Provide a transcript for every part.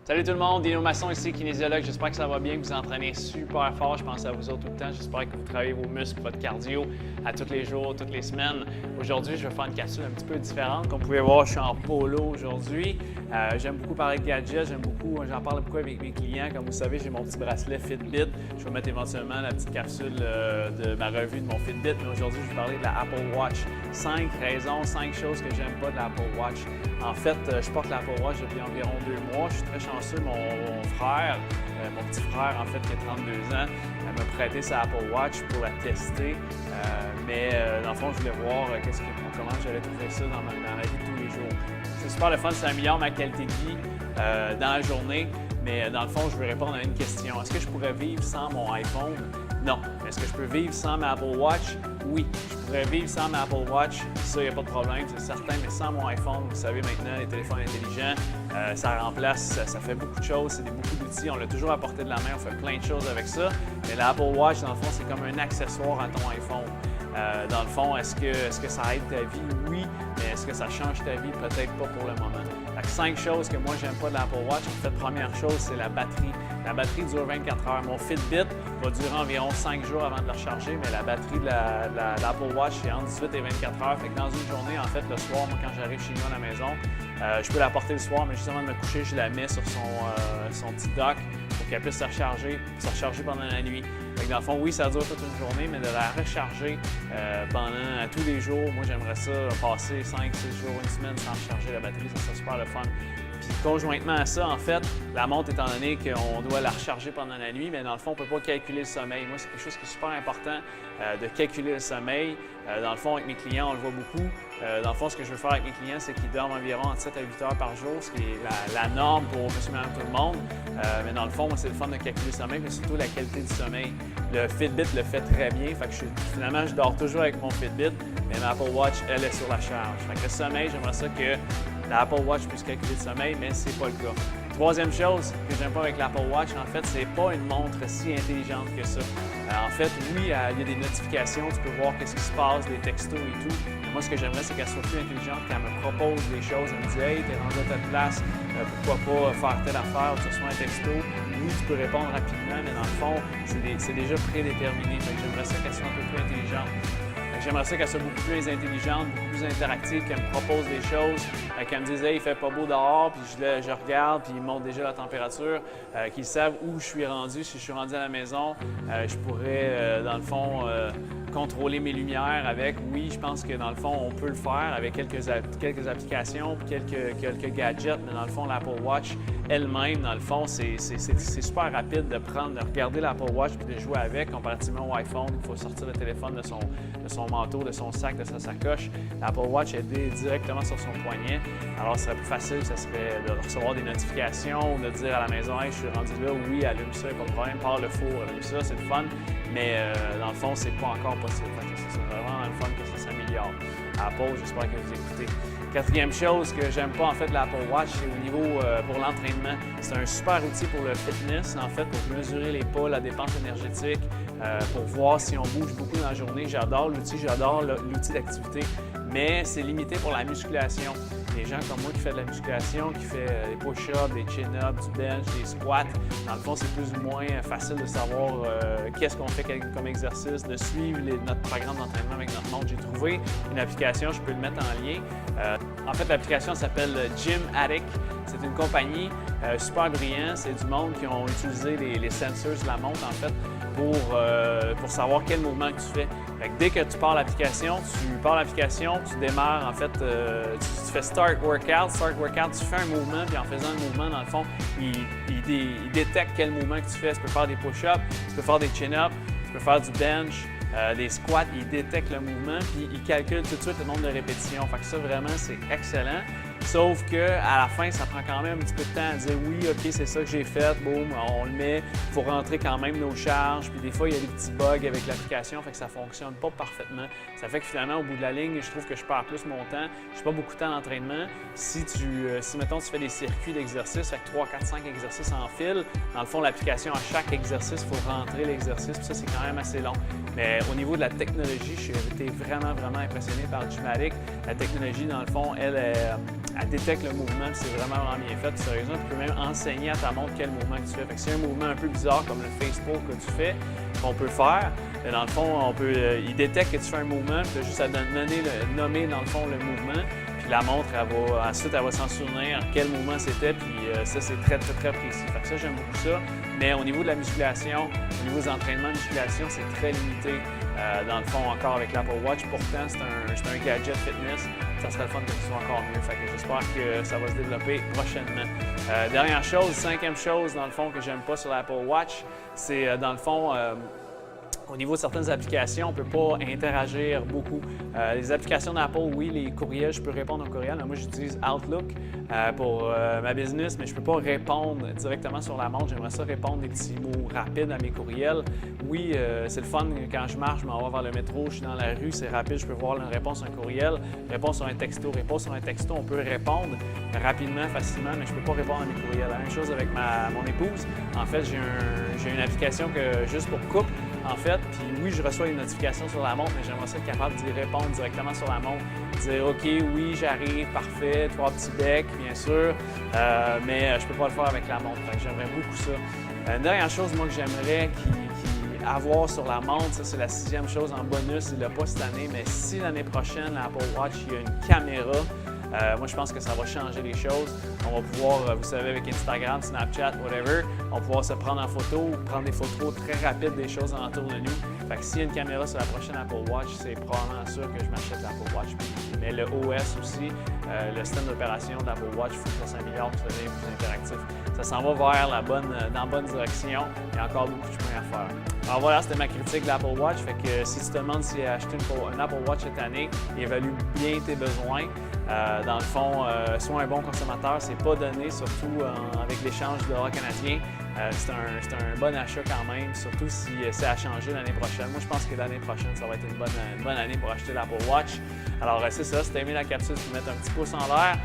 Salut tout le monde, Dino Masson ici, kinésiologue. J'espère que ça va bien, que vous entraînez super fort. Je pense à vous autres tout le temps. J'espère que vous travaillez vos muscles, votre cardio à tous les jours, toutes les semaines. Aujourd'hui, je vais faire une capsule un petit peu différente. Comme vous pouvez voir, je suis en polo aujourd'hui. J'aime beaucoup parler de gadgets, j'en parle beaucoup avec mes clients. Comme vous savez, j'ai mon petit bracelet Fitbit. Je vais mettre éventuellement la petite capsule de ma revue de mon Fitbit. Mais aujourd'hui, je vais parler de la Apple Watch. 5 raisons, 5 choses que j'aime pas de l'Apple Watch. En fait, je porte l'Apple Watch depuis environ 2 mois. Je suis très chanceux. Mon frère, mon petit frère, en fait, qui a 32 ans, m'a prêté sa Apple Watch pour la tester. Mais dans le fond, je voulais voir comment j'allais trouver ça dans la vie de tous les jours. C'est super le fun, ça améliore ma qualité de vie dans la journée. Mais dans le fond, je veux répondre à une question. Est-ce que je pourrais vivre sans mon iPhone? Non. Est-ce que je peux vivre sans ma Apple Watch? Oui. Je pourrais vivre sans ma Apple Watch. Ça, il n'y a pas de problème, c'est certain. Mais sans mon iPhone, vous savez maintenant, les téléphones intelligents, ça remplace, ça fait beaucoup de choses. C'est beaucoup d'outils. On l'a toujours à portée de la main. On fait plein de choses avec ça. Mais l'Apple Watch, dans le fond, c'est comme un accessoire à ton iPhone. Dans le fond, est-ce que ça aide ta vie? Oui. Mais est-ce que ça change ta vie? Peut-être pas pour le moment. Donc, 5 choses que moi, j'aime pas de l'Apple Watch. En fait, première chose, c'est la batterie. La batterie dure 24 heures. Mon Fitbit va durer environ 5 jours avant de le recharger, mais la batterie de l'Apple Watch, c'est entre 18 et 24 heures. Fait que dans une journée, en fait, le soir, moi, quand j'arrive chez nous à la maison, je peux la porter le soir, mais juste avant de me coucher, je la mets sur son petit dock pour qu'elle puisse se recharger pendant la nuit. Fait que dans le fond, oui, ça dure toute une journée, mais de la recharger pendant tous les jours, moi, j'aimerais ça passer 5-6 jours, une semaine sans recharger la batterie. Ça serait super le fun. Puis conjointement à ça, en fait, la montre, étant donné qu'on doit la recharger pendant la nuit, mais dans le fond, on ne peut pas calculer le sommeil. Moi, c'est quelque chose qui est super important de calculer le sommeil. Dans le fond, avec mes clients, on le voit beaucoup. Dans le fond, ce que je veux faire avec mes clients, c'est qu'ils dorment environ entre 7 à 8 heures par jour, ce qui est la norme pour monsieur, madame, tout le monde. Mais dans le fond, moi, c'est le fun de calculer le sommeil, mais surtout la qualité du sommeil. Le Fitbit le fait très bien. Fait que finalement, je dors toujours avec mon Fitbit, mais ma Apple Watch, elle est sur la charge. Fait que le sommeil, j'aimerais ça que l'Apple Watch puisse calculer le sommeil, mais c'est pas le cas. Troisième chose que j'aime pas avec l'Apple Watch, en fait, c'est pas une montre si intelligente que ça. En fait, oui, il y a des notifications, tu peux voir qu'est-ce qui se passe, des textos et tout. Mais moi, ce que j'aimerais, c'est qu'elle soit plus intelligente, qu'elle me propose des choses. Elle me dit « Hey, t'es rendu à telle place, pourquoi pas faire telle affaire » ou tu reçois un texto. Oui, tu peux répondre rapidement, mais dans le fond, c'est déjà prédéterminé. J'aimerais ça qu'elle soit un peu plus intelligente. J'aimerais ça qu'elle soit beaucoup plus intelligente, beaucoup plus interactive, qu'elle me propose des choses, qu'elle me dise « Hey, il fait pas beau dehors », puis je regarde, puis il montre déjà la température, qu'ils savent où je suis rendu. Si je suis rendu à la maison, je pourrais, dans le fond, contrôler mes lumières avec. Oui, je pense que dans le fond, on peut le faire avec quelques applications, quelques gadgets, mais dans le fond, l'Apple Watch elle-même, dans le fond, c'est super rapide de regarder l'Apple Watch puis de jouer avec, comparativement au iPhone. Il faut sortir le téléphone de son manteau, de son sac, de sa sacoche. L'Apple Watch est directement sur son poignet. Alors, ce serait plus facile, ce serait de recevoir des notifications ou de dire à la maison « Hey, je suis rendu là, oui, allume ça, il n'y a pas de problème, pars le four, allume ça, c'est le fun. » Mais dans le fond, c'est pas encore possible. C'est vraiment le fun que ça s'améliore. Apple, j'espère que vous écoutez. Quatrième chose que j'aime pas en fait de l'Apple Watch, c'est au niveau pour l'entraînement. C'est un super outil pour le fitness, en fait, pour mesurer les pas, la dépense énergétique, pour voir si on bouge beaucoup dans la journée. J'adore l'outil d'activité, mais c'est limité pour la musculation. Les gens comme moi qui font de la musculation, qui font des push-ups, des chin-ups, du bench, des squats, dans le fond, c'est plus ou moins facile de savoir qu'est-ce qu'on fait comme exercice, de suivre notre programme d'entraînement avec notre montre. J'ai trouvé une application, je peux le mettre en lien. En fait, l'application s'appelle Gym Addict. C'est une compagnie super brillante. C'est du monde qui ont utilisé les sensors de la montre, en fait, pour savoir quel mouvement que tu fais. Fait que dès que tu pars l'application, tu démarres, en fait, tu fais Start Workout. Start Workout, tu fais un mouvement, puis en faisant un mouvement, dans le fond, il détecte quel mouvement que tu fais. Tu peux faire des push-ups, tu peux faire des chin-ups, tu peux faire du bench, des squats. Il détecte le mouvement, puis il calcule tout de suite le nombre de répétitions. Fait que ça, vraiment, c'est excellent. Sauf qu'à la fin, ça prend quand même un petit peu de temps à dire oui, OK, c'est ça que j'ai fait, boum, on le met, il faut rentrer quand même nos charges. Puis des fois, il y a des petits bugs avec l'application, fait que ça ne fonctionne pas parfaitement. Ça fait que finalement, au bout de la ligne, je trouve que je perds plus mon temps. Je n'ai pas beaucoup de temps d'entraînement. Si mettons, tu fais des circuits d'exercice, fait que 3, 4, 5 exercices en fil, dans le fond, l'application, à chaque exercice, il faut rentrer l'exercice, puis ça, c'est quand même assez long. Mais au niveau de la technologie, j'ai été vraiment, vraiment impressionné par Gym Addict. La technologie, dans le fond, elle est elle détecte le mouvement, c'est vraiment bien fait. Sérieusement, tu peux même enseigner à ta montre quel mouvement que tu fais. Fait que c'est un mouvement un peu bizarre comme le Facebook que tu fais, qu'on peut faire. Et dans le fond, il détecte que tu fais un mouvement, tu as juste à nommer dans le fond le mouvement. Puis la montre, ensuite, elle va s'en souvenir quel mouvement c'était, puis ça, c'est très précis. Fait que ça, j'aime beaucoup ça. Mais au niveau de la musculation, au niveau des entraînements de musculation, c'est très limité. Dans le fond, encore avec l'Apple Watch. Pourtant, c'est un gadget fitness. Ça serait le fun que ce soit encore mieux. Fait que j'espère que ça va se développer prochainement. Dernière chose, cinquième chose, dans le fond, que j'aime pas sur l'Apple Watch, c'est dans le fond, au niveau de certaines applications, on ne peut pas interagir beaucoup. Les applications d'Apple, oui, les courriels, je peux répondre aux courriels. Moi, j'utilise Outlook pour ma business, mais je ne peux pas répondre directement sur la montre. J'aimerais ça répondre des petits mots rapides à mes courriels. Oui, c'est le fun quand je marche, je m'en vais vers le métro, je suis dans la rue, c'est rapide, je peux voir une réponse à un courriel, réponse sur un texto. Réponse sur un texto, on peut répondre rapidement, facilement, mais je ne peux pas répondre à mes courriels. La même chose avec mon épouse. En fait, j'ai une application juste pour couple. En fait, puis oui, je reçois une notification sur la montre, mais j'aimerais ça être capable d'y répondre directement sur la montre. Dire OK, oui, j'arrive, parfait, 3 petits becs, bien sûr, mais je peux pas le faire avec la montre. Fait que j'aimerais beaucoup ça. Une dernière chose, moi, que j'aimerais avoir sur la montre, ça c'est la 6e chose en bonus, il l'a pas cette année, mais si l'année prochaine, l'Apple Watch, il y a une caméra, moi, je pense que ça va changer les choses. On va pouvoir, vous savez, avec Instagram, Snapchat, whatever, on va pouvoir se prendre en photo ou prendre des photos très rapides des choses alentour de nous. Fait que s'il y a une caméra sur la prochaine Apple Watch, c'est probablement sûr que je m'achète l'Apple Watch. Mais le OS aussi, le système d'opération de l'Apple Watch, il faut que ça s'améliore pour devenir plus interactif. Ça s'en va vers dans la bonne direction. Il y a encore beaucoup de chemin à faire. Alors voilà, c'était ma critique de l'Apple Watch. Fait que si tu te demandes si acheter un Apple Watch cette année, il évalue bien tes besoins. Dans le fond, sois un bon consommateur, c'est pas donné, surtout avec l'échange du dollar canadien. C'est un bon achat quand même, surtout si c'est à changer l'année prochaine. Moi, je pense que l'année prochaine, ça va être une bonne année pour acheter l'Apple Watch. Alors, c'est ça. Si tu as aimé la capsule, tu peux mettre un petit pouce en l'air.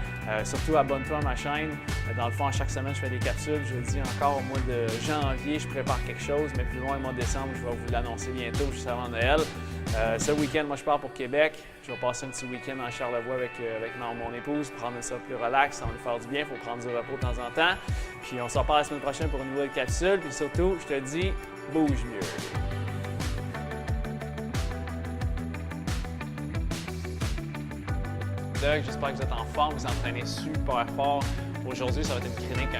Surtout, abonne-toi à ma chaîne. Dans le fond, à chaque semaine, je fais des capsules. Je le dis encore, au mois de janvier, je prépare quelque chose, mais plus loin, au mois de décembre, je vais vous l'annoncer bientôt, juste avant Noël. Ce week-end, moi, je pars pour Québec. Je vais passer un petit week-end en Charlevoix avec mon épouse, prendre ça plus relax, ça va nous faire du bien, il faut prendre du repos de temps en temps. Puis on se reparle la semaine prochaine pour une nouvelle capsule. Puis surtout, je te dis, bouge mieux. J'espère que vous êtes en forme, vous entraînez super fort. Aujourd'hui, ça va être une clinique